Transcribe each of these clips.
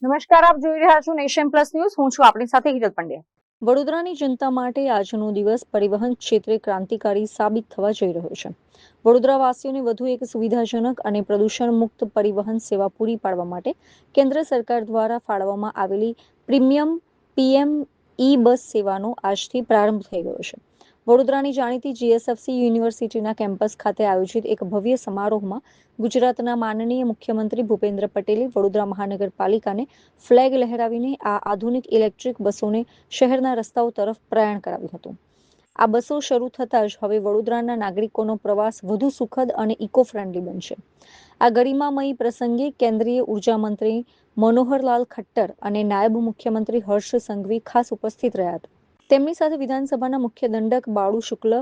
નમસ્કાર, આપ જોઈ રહ્યા છો નેશન પ્લસ ન્યૂઝ. હું છું આપની સાથે હિરલ પંડ્યા. વડોદરાની જનતા માટે આજનો દિવસ પરિવહન ક્ષેત્રે ક્રાંતિકારી સાબિત થવા જઈ રહ્યો છે. વડોદરાવાસીઓને વધુ એક સુવિધાજનક અને પ્રદૂષણ મુક્ત પરિવહન સેવા પૂરી પાડવા માટે કેન્દ્ર સરકાર દ્વારા ફાળવવામાં આવેલી પ્રીમિયમ પીએમ ઈ બસ સેવાનો આજથી પ્રારંભ થઈ ગયો છે. વડોદરાની જાણીતી જીએસએફસી યુનિવર્સિટીના કેમ્પસ ખાતે આયોજિત એક ભવ્ય સમારોહમાં ગુજરાતના માનનીય મુખ્યમંત્રી ભૂપેન્દ્ર પટેલે વડોદરા મહાનગરપાલિકાને ફ્લેગ લહેરાવીને આ આધુનિક ઇલેક્ટ્રિક બસોને શહેરના રસ્તાઓ તરફ પ્રયાણ કરાવ્યું હતું. આ બસો શરૂ થતાં જ હવે વડોદરાના નાગરિકોનો પ્રવાસ વધુ સુખદ અને ઇકો ફ્રેન્ડલી બનશે. આ ગરિમામયી પ્રસંગે કેન્દ્રીય ઉર્જા મંત્રી મનોહરલાલ ખટ્ટર અને નાયબ મુખ્યમંત્રી હર્ષ સંઘવી ખાસ ઉપસ્થિત રહ્યા હતા. તેમની સાથે વિધાનસભાના મુખ્ય દંડક બાળુ શુક્લ,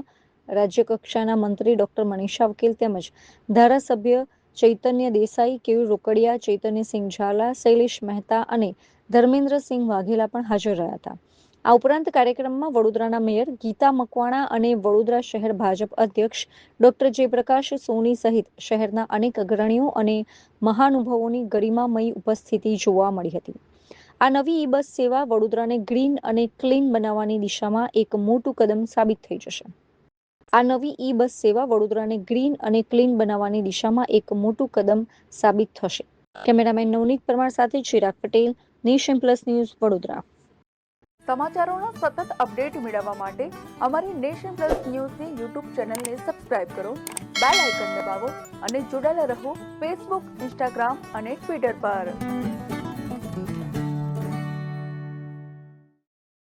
રાજ્ય કક્ષાના મંત્રી ડોક્ટર મનીષા વકીલ તેમજ ધારાસભ્ય ચૈતન્ય દેસાઈ, કેયુર રોકડિયા, ચૈતન્યસિંહ ઝાલા, શૈલેષ મહેતા અને ધર્મેન્દ્રસિંહ વાઘેલા પણ હાજર રહ્યા હતા. આ ઉપરાંત કાર્યક્રમમાં વડોદરાના મેયર ગીતા મકવાણા અને વડોદરા શહેર ભાજપ અધ્યક્ષ ડોક્ટર જયપ્રકાશ સોની સહિત શહેરના અનેક અગ્રણીઓ અને મહાનુભાવોની ગરિમામયી ઉપસ્થિતિ જોવા મળી હતી. આ નવી ઈ બસ સેવા વડોદરાને ગ્રીન અને ક્લીન બનાવવાની દિશામાં એક મોટું કદમ સાબિત થઈ જશે. આ નવી ઈ બસ સેવા વડોદરાને ગ્રીન અને ક્લીન બનાવવાની દિશામાં એક મોટું કદમ સાબિત થશે. કેમેરામેન નવનીત પરમાર સાથે Chirag Patel, nation plus news, Vadodara. સમાચારોનો સતત અપડેટ મેળવવા માટે અમારી નેશન પ્લસ ન્યૂઝની યુટ્યુબ ચેનલને સબસ્ક્રાઇબ કરો, બેલ આઇકન દબાવો અને જોડાયેલા રહો ફેસબુક, ઇન્સ્ટાગ્રામ અને ટ્વિટર પર.